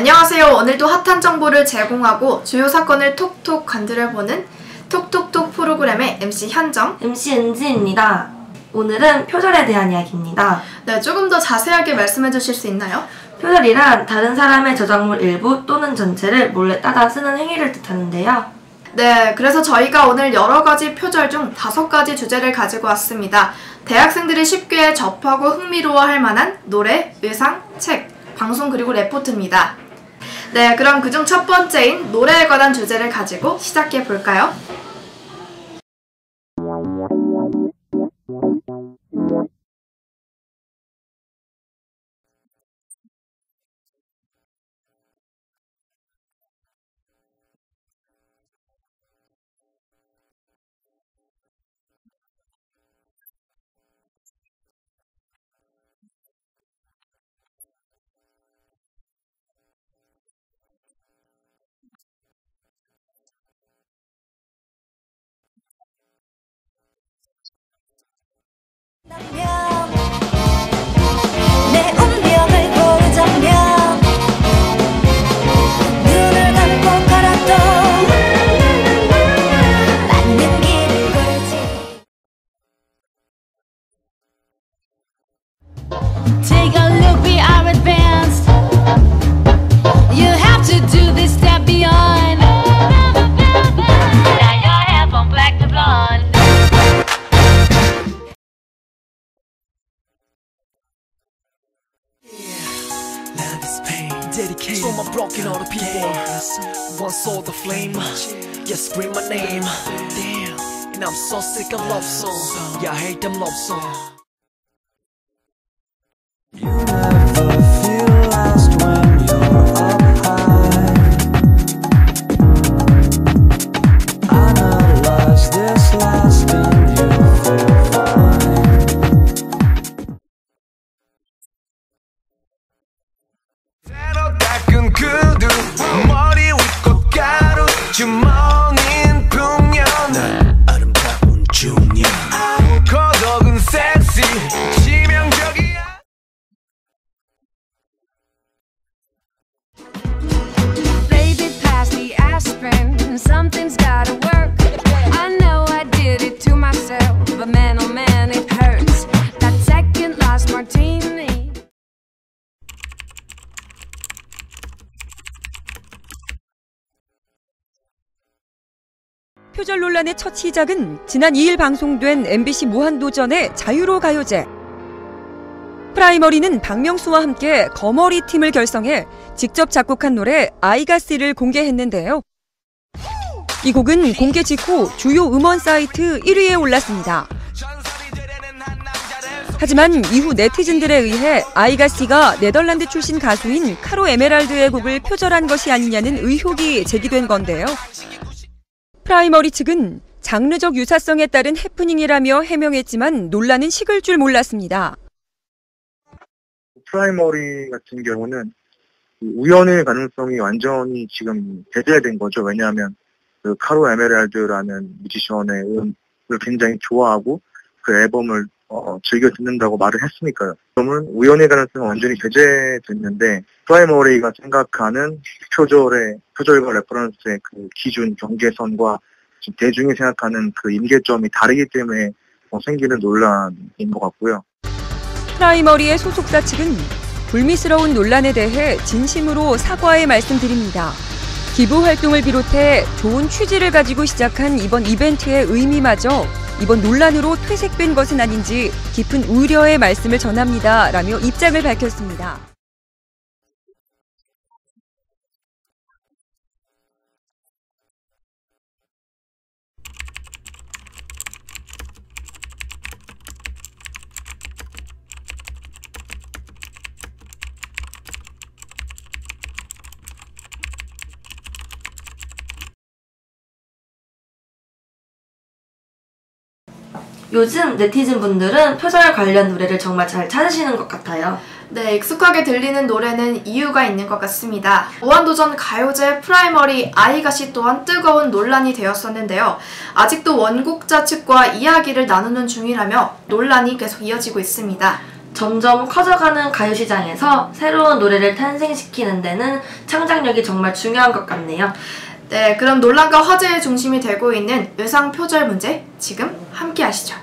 안녕하세요. 오늘도 핫한 정보를 제공하고 주요 사건을 톡톡 건드려보는 톡톡톡 프로그램의 MC 현정, MC 은지입니다. 오늘은 표절에 대한 이야기입니다. 네, 조금 더 자세하게 말씀해 주실 수 있나요? 표절이란 다른 사람의 저작물 일부 또는 전체를 몰래 따다 쓰는 행위를 뜻하는데요. 네, 그래서 저희가 오늘 여러 가지 표절 중 5가지 주제를 가지고 왔습니다. 대학생들이 쉽게 접하고 흥미로워할 만한 노래, 의상, 책, 방송 그리고 레포트입니다. 네, 그럼 그중 첫 번째인 노래에 관한 주제를 가지고 시작해 볼까요? 내 운명을 고르자면 눈을 감고 걸어도 맞는 길을 걸지. Take a look, we are advanced. You have to do this step beyond. Now your hair from black to blonde. Love is pain, dedicated to all my broken hearted people. One saw the flame, yeah, scream my name. Damn, and I'm so sick of love songs. Yeah, I hate them love songs. You never feel lost when you're up high. Analyze this last and you feel fine. 새로 닦은 구두 머리 윗꽃가루 주머니인 풍년 아름다운 중년 거덕은 섹시 치명적이야. Baby, pass the aspirin. Something's gotta work. I know I did it to myself, but man, oh man, it hurts. That second last martini. 표절 논란의 첫 시작은 지난 2일 방송된 MBC 무한도전의 자유로 가요제. 프라이머리는 박명수와 함께 거머리 팀을 결성해 직접 작곡한 노래 아이가씨를 공개했는데요. 이 곡은 공개 직후 주요 음원 사이트 1위에 올랐습니다. 하지만 이후 네티즌들에 의해 아이가씨가 네덜란드 출신 가수인 카로 에메랄드의 곡을 표절한 것이 아니냐는 의혹이 제기된 건데요. 프라이머리 측은 장르적 유사성에 따른 해프닝이라며 해명했지만 논란은 식을 줄 몰랐습니다. 프라이머리 같은 경우는 우연의 가능성이 완전히 지금 배제된 거죠. 왜냐하면 그 카로 에메랄드라는 뮤지션의 음을 굉장히 좋아하고 그 앨범을 즐겨 듣는다고 말을 했으니까요. 그러면 우연의 가능성은 완전히 배제됐는데 프라이머리가 생각하는 표절과 레퍼런스의 그 기준 경계선과 지금 대중이 생각하는 그 임계점이 다르기 때문에 생기는 논란인 것 같고요. 프라이머리의 소속사 측은 불미스러운 논란에 대해 진심으로 사과의 말씀드립니다. 기부 활동을 비롯해 좋은 취지를 가지고 시작한 이번 이벤트의 의미마저 이번 논란으로 퇴색된 것은 아닌지 깊은 우려의 말씀을 전합니다. 라며 입장을 밝혔습니다. 요즘 네티즌 분들은 표절 관련 노래를 정말 잘 찾으시는 것 같아요. 네, 익숙하게 들리는 노래는 이유가 있는 것 같습니다. 무한도전 가요제 프라이머리 아이가씨 또한 뜨거운 논란이 되었었는데요. 아직도 원곡자 측과 이야기를 나누는 중이라며 논란이 계속 이어지고 있습니다. 점점 커져가는 가요시장에서 새로운 노래를 탄생시키는 데는 창작력이 정말 중요한 것 같네요. 네, 그럼 논란과 화제의 중심이 되고 있는 의상 표절 문제 지금 함께 하시죠.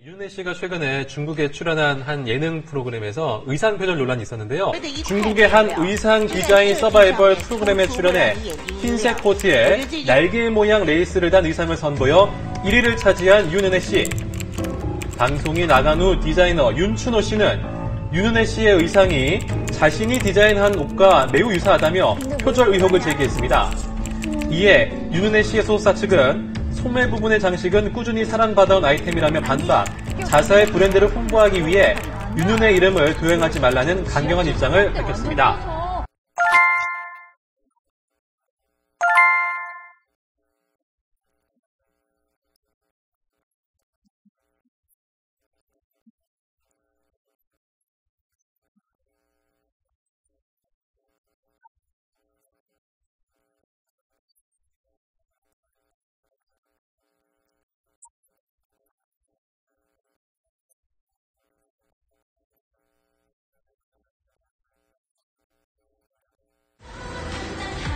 윤은혜 씨가 최근에 중국에 출연한 한 예능 프로그램에서 의상 표절 논란이 있었는데요. 중국의 한 의상 디자인 서바이벌 프로그램에 출연해 흰색 코트에 날개 모양 레이스를 단 의상을 선보여 1위를 차지한 윤은혜 씨. 방송이 나간 후 디자이너 윤춘호 씨는 윤은혜 씨의 의상이 자신이 디자인한 옷과 매우 유사하다며 표절 의혹을 제기했습니다. 이에 윤은혜 씨의 소속사 측은 소매 부분의 장식은 꾸준히 사랑받아온 아이템이라며 반박, 자사의 브랜드를 홍보하기 위해 윤은혜 이름을 도용하지 말라는 강경한 입장을 밝혔습니다.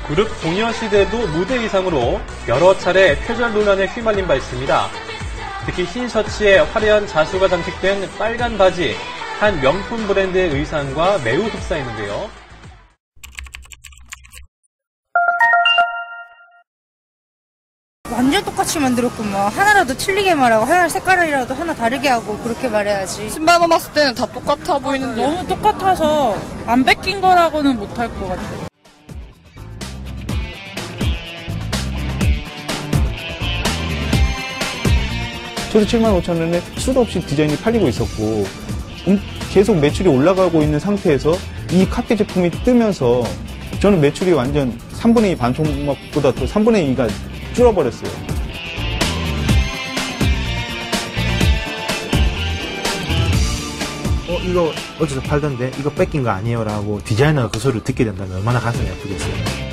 그룹 소녀시대도 무대 의상으로 여러 차례 표절 논란에 휘말린 바 있습니다. 특히 흰 셔츠에 화려한 자수가 장식된 빨간 바지, 한 명품 브랜드의 의상과 매우 흡사했는데요. 완전 똑같이 만들었구만. 하나라도 틀리게 말하고 하나 색깔이라도 하나 다르게 하고 그렇게 말해야지. 신발만 봤을 때는 다 똑같아 보이는데 너무 똑같아서 안 뺏긴 거라고는 못할 것 같아. 저도 75,000원에 수도 없이 디자인이 팔리고 있었고 계속 매출이 올라가고 있는 상태에서 이 카피 제품이 뜨면서 저는 매출이 완전 3분의 2 반토막보다 더 3분의 2가 줄어버렸어요. 이거 어디서 팔던데 이거 뺏긴 거 아니에요? 라고 디자이너가 그 소리를 듣게 된다면 얼마나 가슴이 아프겠어요.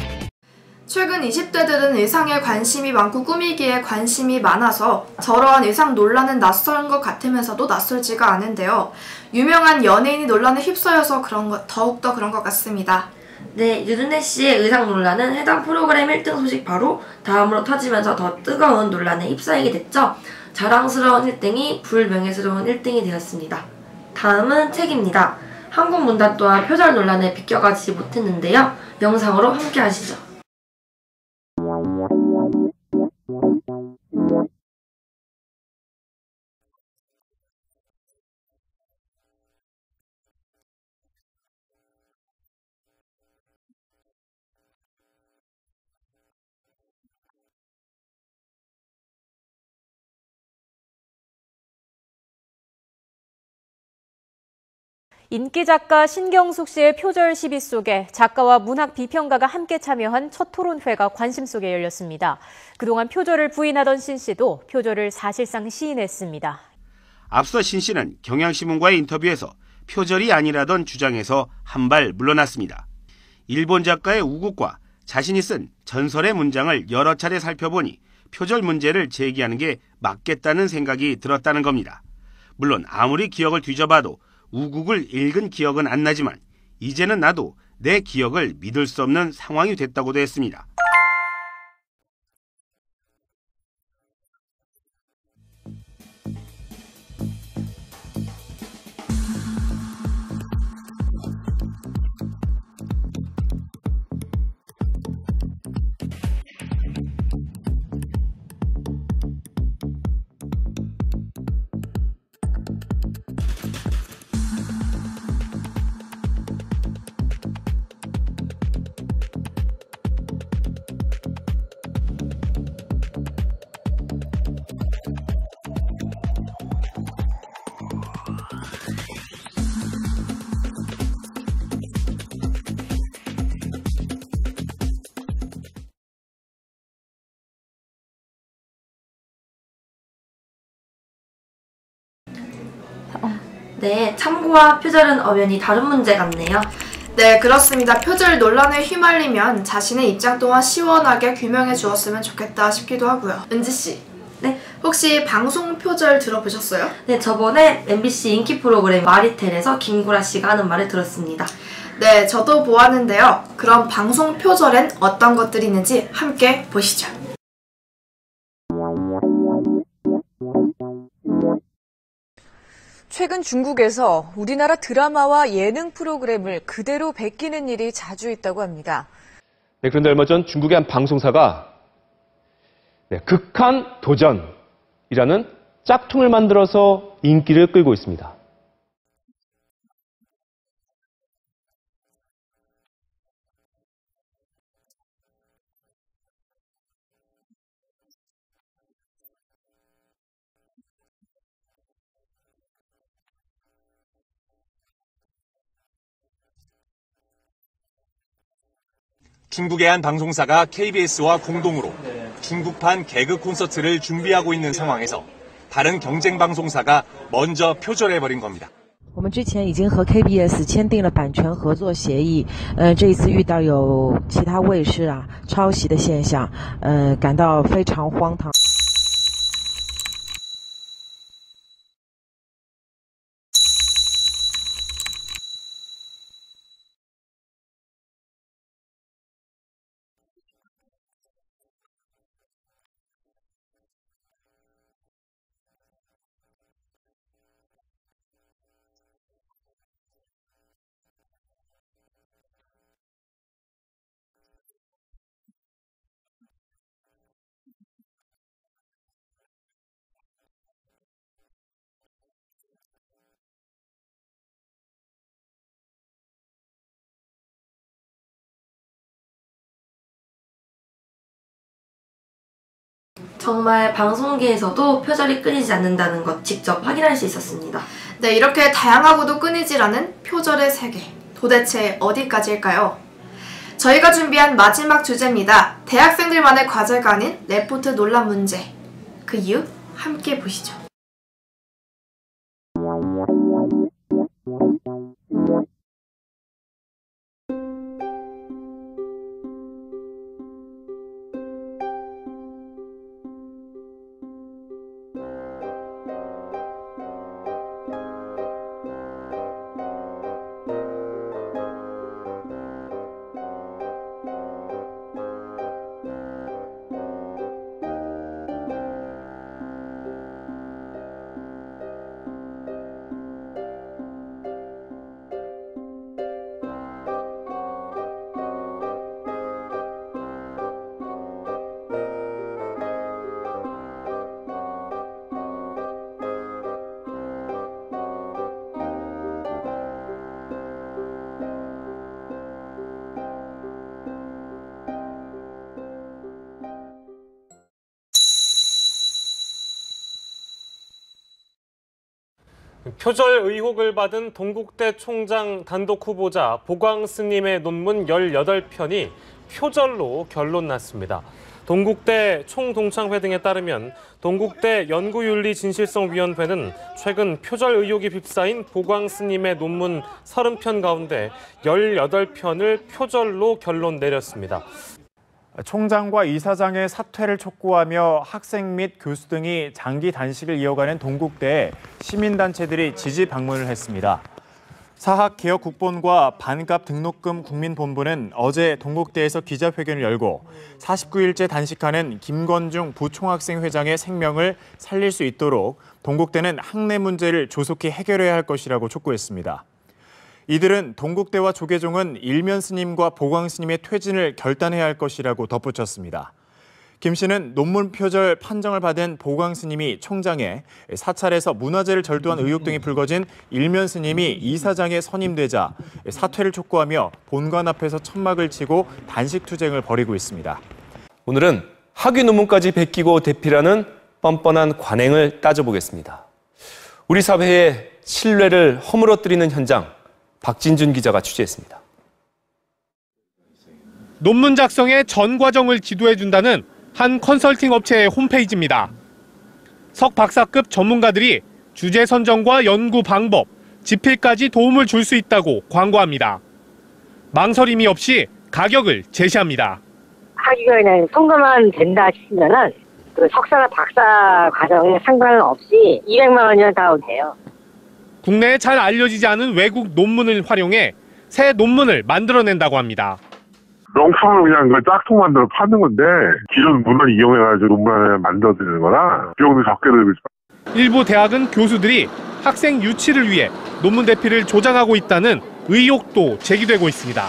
최근 20대들은 의상에 관심이 많고 꾸미기에 관심이 많아서 저러한 의상 논란은 낯선 것 같으면서도 낯설지가 않은데요. 유명한 연예인이 논란에 휩싸여서 더욱더 그런 것 같습니다. 네, 윤은혜 씨의 의상 논란은 해당 프로그램 1등 소식 바로 다음으로 터지면서 더 뜨거운 논란에 휩싸이게 됐죠. 자랑스러운 1등이 불명예스러운 1등이 되었습니다. 다음은 책입니다. 한국 문단 또한 표절 논란에 비껴가지 못했는데요. 영상으로 함께 하시죠. 인기 작가 신경숙 씨의 표절 시비 속에 작가와 문학 비평가가 함께 참여한 첫 토론회가 관심 속에 열렸습니다. 그동안 표절을 부인하던 신 씨도 표절을 사실상 시인했습니다. 앞서 신 씨는 경향신문과의 인터뷰에서 표절이 아니라던 주장에서 한 발 물러났습니다. 일본 작가의 우국과 자신이 쓴 전설의 문장을 여러 차례 살펴보니 표절 문제를 제기하는 게 맞겠다는 생각이 들었다는 겁니다. 물론 아무리 기억을 뒤져봐도 우국을 읽은 기억은 안 나지만 이제는 나도 내 기억을 믿을 수 없는 상황이 됐다고도 했습니다. 네, 참고와 표절은 엄연히 다른 문제 같네요. 네, 그렇습니다. 표절 논란에 휘말리면 자신의 입장 또한 시원하게 규명해 주었으면 좋겠다 싶기도 하고요. 은지씨. 네. 혹시 방송 표절 들어보셨어요? 네, 저번에 MBC 인기 프로그램 마리텔에서 김구라 씨가 하는 말을 들었습니다. 네, 저도 보았는데요. 그럼 방송 표절엔 어떤 것들이 있는지 함께 보시죠. 최근 중국에서 우리나라 드라마와 예능 프로그램을 그대로 베끼는 일이 자주 있다고 합니다. 네, 그런데 얼마 전 중국의 한 방송사가 극한 도전이라는 짝퉁을 만들어서 인기를 끌고 있습니다. 중국의 한 방송사가 KBS와 공동으로 중국판 개그 콘서트를 준비하고 있는 상황에서 다른 경쟁 방송사가 먼저 표절해버린 겁니다. 我们之前已经和 KBS 签订了版权合作协议，这一次遇到有其他卫视抄袭的现象，感到非常荒唐。 정말 방송계에서도 표절이 끊이지 않는다는 것 직접 확인할 수 있었습니다. 네, 이렇게 다양하고도 끊이질 않은 표절의 세계. 도대체 어디까지일까요? 저희가 준비한 마지막 주제입니다. 대학생들만의 과제가 아닌 레포트 논란 문제. 그 이유 함께 보시죠. 표절 의혹을 받은 동국대 총장 단독 후보자 보광스님의 논문 18편이 표절로 결론났습니다. 동국대 총동창회 등에 따르면 동국대 연구윤리진실성위원회는 최근 표절 의혹이 휩싸인 보광스님의 논문 30편 가운데 18편을 표절로 결론 내렸습니다. 총장과 이사장의 사퇴를 촉구하며 학생 및 교수 등이 장기 단식을 이어가는 동국대에 시민단체들이 지지 방문을 했습니다. 사학개혁국본과 반값 등록금 국민본부는 어제 동국대에서 기자회견을 열고 49일째 단식하는 김건중 부총학생회장의 생명을 살릴 수 있도록 동국대는 학내 문제를 조속히 해결해야 할 것이라고 촉구했습니다. 이들은 동국대와 조계종은 일면 스님과 보광 스님의 퇴진을 결단해야 할 것이라고 덧붙였습니다. 김 씨는 논문 표절 판정을 받은 보광 스님이 총장에 사찰에서 문화재를 절도한 의혹 등이 불거진 일면 스님이 이사장에 선임되자 사퇴를 촉구하며 본관 앞에서 천막을 치고 단식 투쟁을 벌이고 있습니다. 오늘은 학위 논문까지 베끼고 대필하는 뻔뻔한 관행을 따져보겠습니다. 우리 사회의 신뢰를 허물어뜨리는 현장, 박진준 기자가 취재했습니다. 논문 작성의 전 과정을 지도해준다는 한 컨설팅 업체의 홈페이지입니다. 석 박사급 전문가들이 주제 선정과 연구 방법, 집필까지 도움을 줄 수 있다고 광고합니다. 망설임이 없이 가격을 제시합니다. 학위가 그냥 통과만 된다 싶으면은 그 석사나 박사 과정에 상관없이 200만 원이면 다 돼요. 국내에 잘 알려지지 않은 외국 논문을 활용해 새 논문을 만들어낸다고 합니다. 명품을 그냥 그 짝퉁 만들어 파는 건데 기존 문헌 이용해가지고 논문을 만들어드리는 거라 비용도 적게 들고 있어요. 일부 대학은 교수들이 학생 유치를 위해 논문 대피를 조장하고 있다는 의혹도 제기되고 있습니다.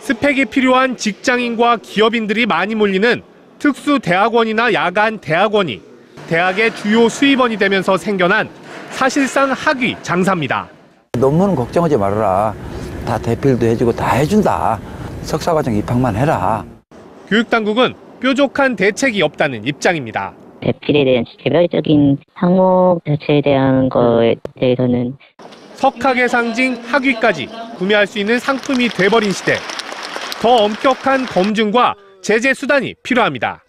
스펙이 필요한 직장인과 기업인들이 많이 몰리는 특수대학원이나 야간 대학원이 대학의 주요 수입원이 되면서 생겨난 사실상 학위 장사입니다. 논문은 걱정하지 말아라. 다 대필도 해주고 다 해준다. 석사과정 입학만 해라. 교육당국은 뾰족한 대책이 없다는 입장입니다. 대필에 대한 개별적인 항목 자체에 대한 거에 대해서는 석학의 상징 학위까지 구매할 수 있는 상품이 돼버린 시대. 더 엄격한 검증과 제재 수단이 필요합니다.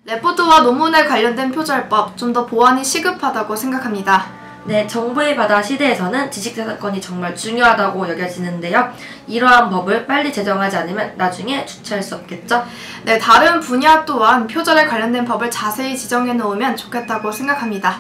레포트와 논문에 관련된 표절법, 좀 더 보완이 시급하다고 생각합니다. 네, 정보의 바다 시대에서는 지식재산권이 정말 중요하다고 여겨지는데요. 이러한 법을 빨리 제정하지 않으면 나중에 주체할 수 없겠죠? 네, 다른 분야 또한 표절에 관련된 법을 자세히 지정해 놓으면 좋겠다고 생각합니다.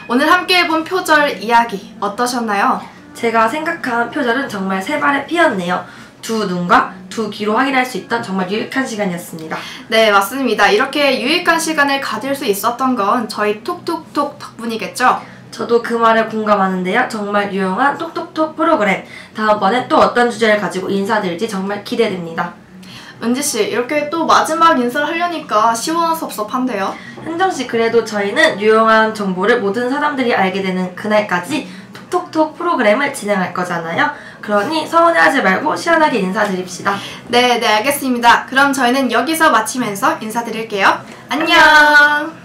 오늘 함께 해본 표절 이야기 어떠셨나요? 제가 생각한 표절은 정말 세 발의 피였네요. 두 눈과 두 귀로 확인할 수 있던 정말 유익한 시간이었습니다. 네, 맞습니다. 이렇게 유익한 시간을 가질 수 있었던 건 저희 톡톡톡 덕분이겠죠? 저도 그 말에 공감하는데요. 정말 유용한 톡톡톡 프로그램. 다음번에 또 어떤 주제를 가지고 인사드릴지 정말 기대됩니다. 은지씨, 이렇게 또 마지막 인사를 하려니까 시원섭섭한데요? 현정씨, 그래도 저희는 유용한 정보를 모든 사람들이 알게 되는 그날까지 톡톡톡 프로그램을 진행할 거잖아요. 그러니 서운해하지 말고 시원하게 인사드립시다. 네, 알겠습니다. 그럼 저희는 여기서 마치면서 인사드릴게요. 안녕!